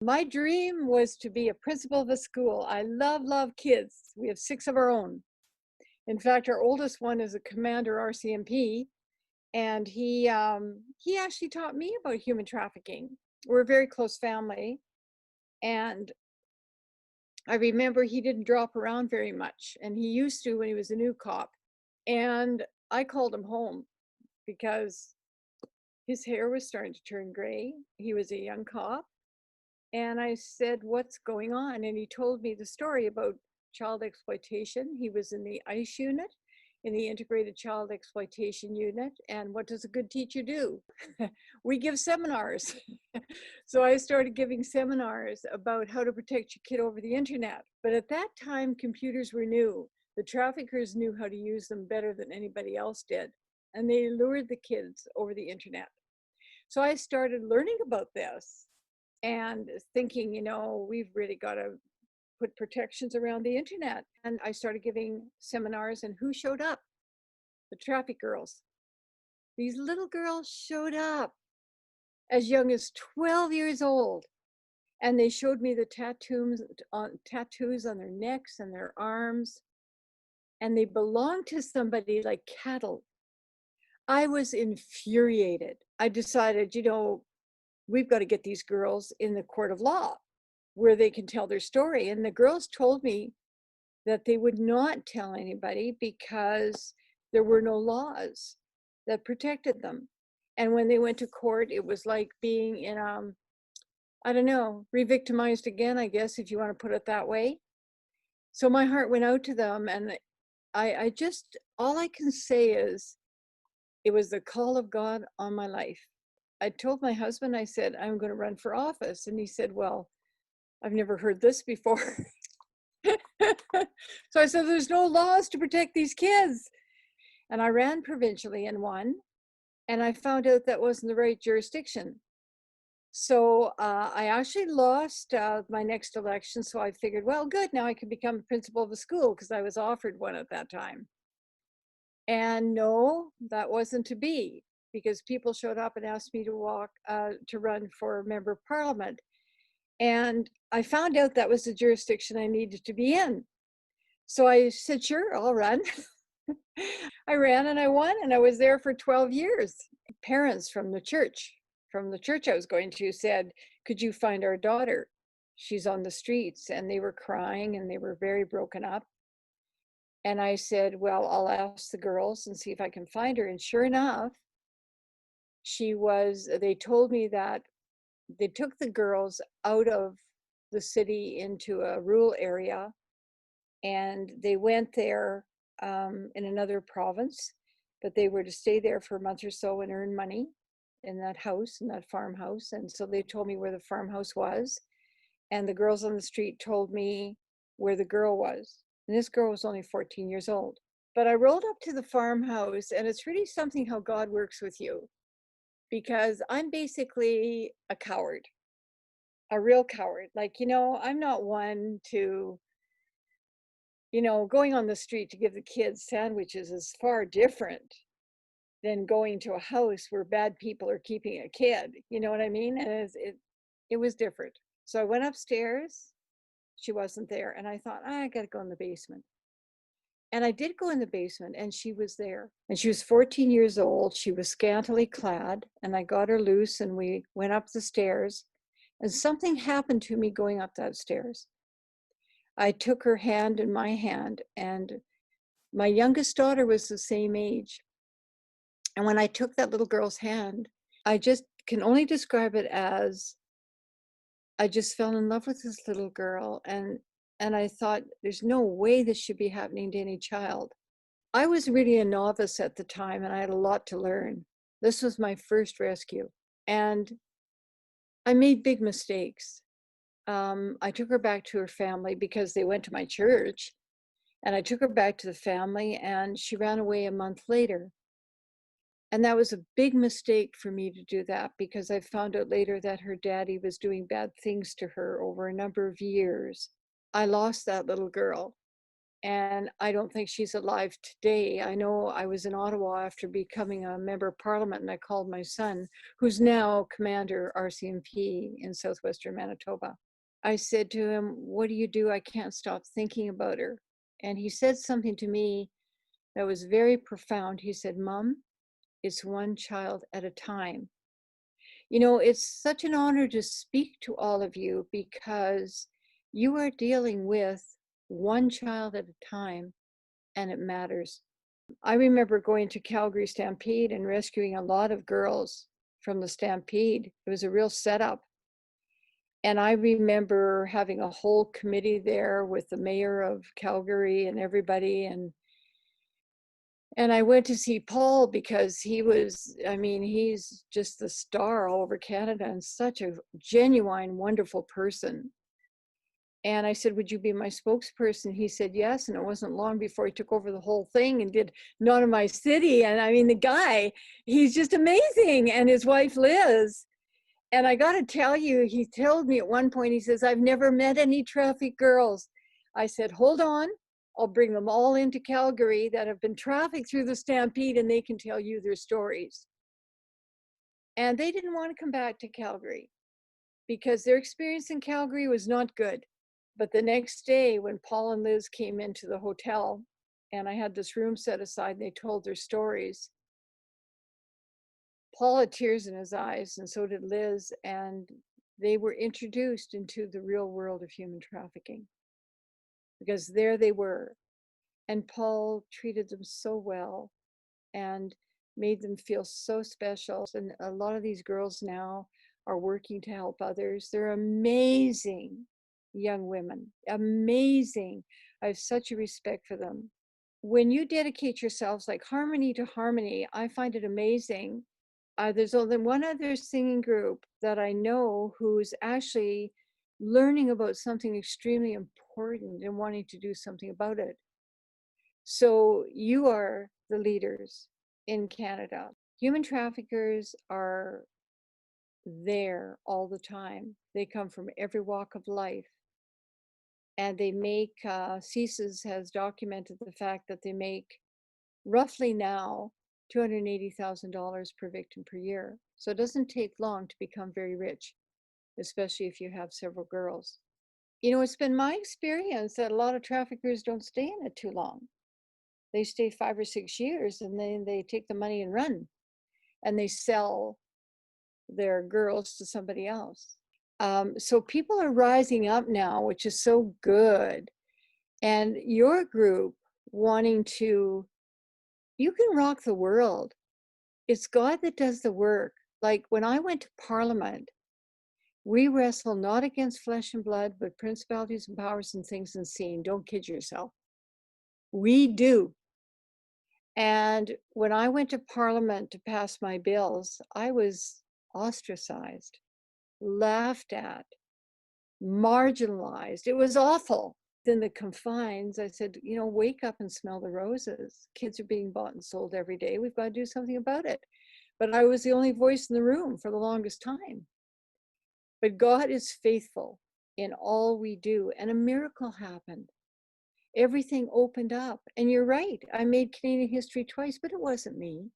My dream was to be a principal of a school. I love kids. We have 6 of our own. In fact, our oldest one is a commander RCMP, and he actually taught me about human trafficking. We're a very close family, and I remember he didn't drop around very much, and he used to when he was a new cop. And I called him home because his hair was starting to turn gray. He was a young cop. And I said, "What's going on?" And he told me the story about child exploitation. He was in the ICE unit, in the Integrated Child Exploitation Unit. And what does a good teacher do? We give seminars. So I started giving seminars about how to protect your kid over the internet. But at that time, computers were new. The traffickers knew how to use them better than anybody else did. And they lured the kids over the internet. So I started learning about this and thinking, we've really got to put protections around the internet. And I started giving seminars, and who showed up? The traffic girls. These little girls showed up as young as 12 years old. And they showed me the tattoos on their necks and their arms. And they belonged to somebody like cattle. I was infuriated. I decided, we've got to get these girls in the court of law where they can tell their story. And the girls told me that they would not tell anybody because there were no laws that protected them. And when they went to court, it was like being in, I don't know, re-victimized again, I guess, if you want to put it that way. So my heart went out to them. And I just, all I can say is, it was the call of God on my life. I told my husband, I said, "I'm going to run for office." And he said, "Well, I've never heard this before." So I said, "There's no laws to protect these kids." And I ran provincially and won. And I found out that wasn't the right jurisdiction. So I actually lost my next election. So I figured, well, good, now I can become principal of a school because I was offered one at that time. And no, that wasn't to be, because people showed up and asked me to run for member of parliament. And I found out that was the jurisdiction I needed to be in. So I said, "Sure, I'll run." I ran and I won, and I was there for 12 years. Parents from the church I was going to, said, "Could you find our daughter? She's on the streets." And they were crying and they were very broken up. And I said, "Well, I'll ask the girls and see if I can find her." And sure enough, they told me that they took the girls out of the city into a rural area, and they went there in another province, but they were to stay there for a month or so and earn money in that farmhouse. And so they told me where the farmhouse was, and the girls on the street told me where the girl was. And this girl was only 14 years old. But I rolled up to the farmhouse, and it's really something how God works with you, because I'm basically a coward, a real coward. Like, I'm not one to, going on the street to give the kids sandwiches is far different than going to a house where bad people are keeping a kid. You know what I mean? And it was different. So I went upstairs. She wasn't there. And I thought, I got to go in the basement. And I did go in the basement, and she was there. And she was 14 years old. She was scantily clad. And I got her loose, and we went up the stairs. And something happened to me going up that stairs. I took her hand in my hand, and my youngest daughter was the same age. And when I took that little girl's hand, I just can only describe it as I just fell in love with this little girl. And I thought, there's no way this should be happening to any child. I was really a novice at the time, and I had a lot to learn. This was my first rescue, and I made big mistakes. I took her back to her family because they went to my church, and I took her back to the family, and she ran away a month later. And that was a big mistake for me to do that, because I found out later that her daddy was doing bad things to her over a number of years. I lost that little girl. And I don't think she's alive today. I know I was in Ottawa after becoming a member of parliament, and I called my son, who's now commander RCMP in southwestern Manitoba. I said to him, "What do you do? I can't stop thinking about her." And he said something to me that was very profound. He said, "Mom, it's one child at a time." You know, it's such an honor to speak to all of you because you are dealing with one child at a time, and it matters. I remember going to Calgary Stampede and rescuing a lot of girls from the Stampede. It was a real setup. And I remember having a whole committee there with the mayor of Calgary and everybody. And I went to see Paul because he was, I mean, he's just the star all over Canada and such a genuine, wonderful person. And I said, "Would you be my spokesperson?" He said, "Yes." And it wasn't long before he took over the whole thing and did Not in My City. And I mean, the guy, he's just amazing. And his wife, Liz. And I got to tell you, he told me at one point, he says, "I've never met any trafficked girls." I said, "Hold on. I'll bring them all into Calgary that have been trafficked through the Stampede, and they can tell you their stories." And they didn't want to come back to Calgary because their experience in Calgary was not good. But the next day, when Paul and Liz came into the hotel, and I had this room set aside, and they told their stories, Paul had tears in his eyes, and so did Liz, and they were introduced into the real world of human trafficking because there they were. And Paul treated them so well and made them feel so special. And a lot of these girls now are working to help others. They're amazing young women, amazing. I have such a respect for them. When you dedicate yourselves like Harmony to Harmony, I find it amazing. There's only one other singing group that I know who's actually learning about something extremely important and wanting to do something about it. So you are the leaders in Canada. Human traffickers are there all the time. They come from every walk of life. And they make, CSIS has documented the fact that they make roughly now $280,000 per victim per year. So it doesn't take long to become very rich, especially if you have several girls. You know, it's been my experience that a lot of traffickers don't stay in it too long. They stay 5 or 6 years and then they take the money and run, and they sell their girls to somebody else. So people are rising up now, which is so good. And your group wanting to, you can rock the world. It's God that does the work. Like when I went to Parliament, we wrestle not against flesh and blood, but principalities and powers and things unseen. Don't kid yourself. We do. And when I went to Parliament to pass my bills, I was ostracized, laughed at, marginalized. It was awful. In the confines, I said, you know, wake up and smell the roses. Kids are being bought and sold every day. We've got to do something about it. But I was the only voice in the room for the longest time. But God is faithful in all we do, and a miracle happened. Everything opened up. And you're right, I made Canadian history twice, but it wasn't me.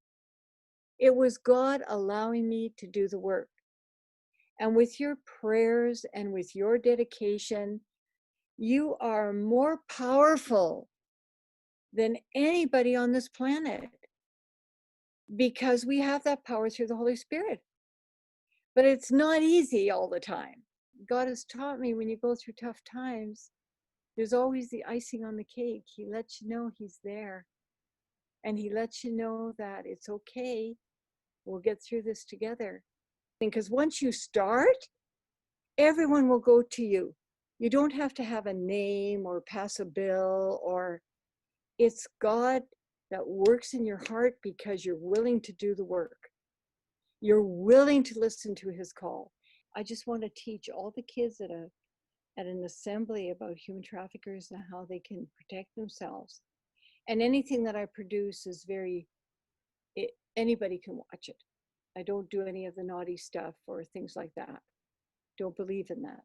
It was God allowing me to do the work. And with your prayers and with your dedication, you are more powerful than anybody on this planet because we have that power through the Holy Spirit. But it's not easy all the time. God has taught me when you go through tough times, there's always the icing on the cake. He lets you know he's there. And he lets you know that it's okay. We'll get through this together. Because once you start, everyone will go to you. You don't have to have a name or pass a bill, or it's God that works in your heart because you're willing to do the work. You're willing to listen to his call. I just want to teach all the kids at an assembly about human traffickers and how they can protect themselves. And anything that I produce is anybody can watch it. I don't do any of the naughty stuff or things like that. Don't believe in that.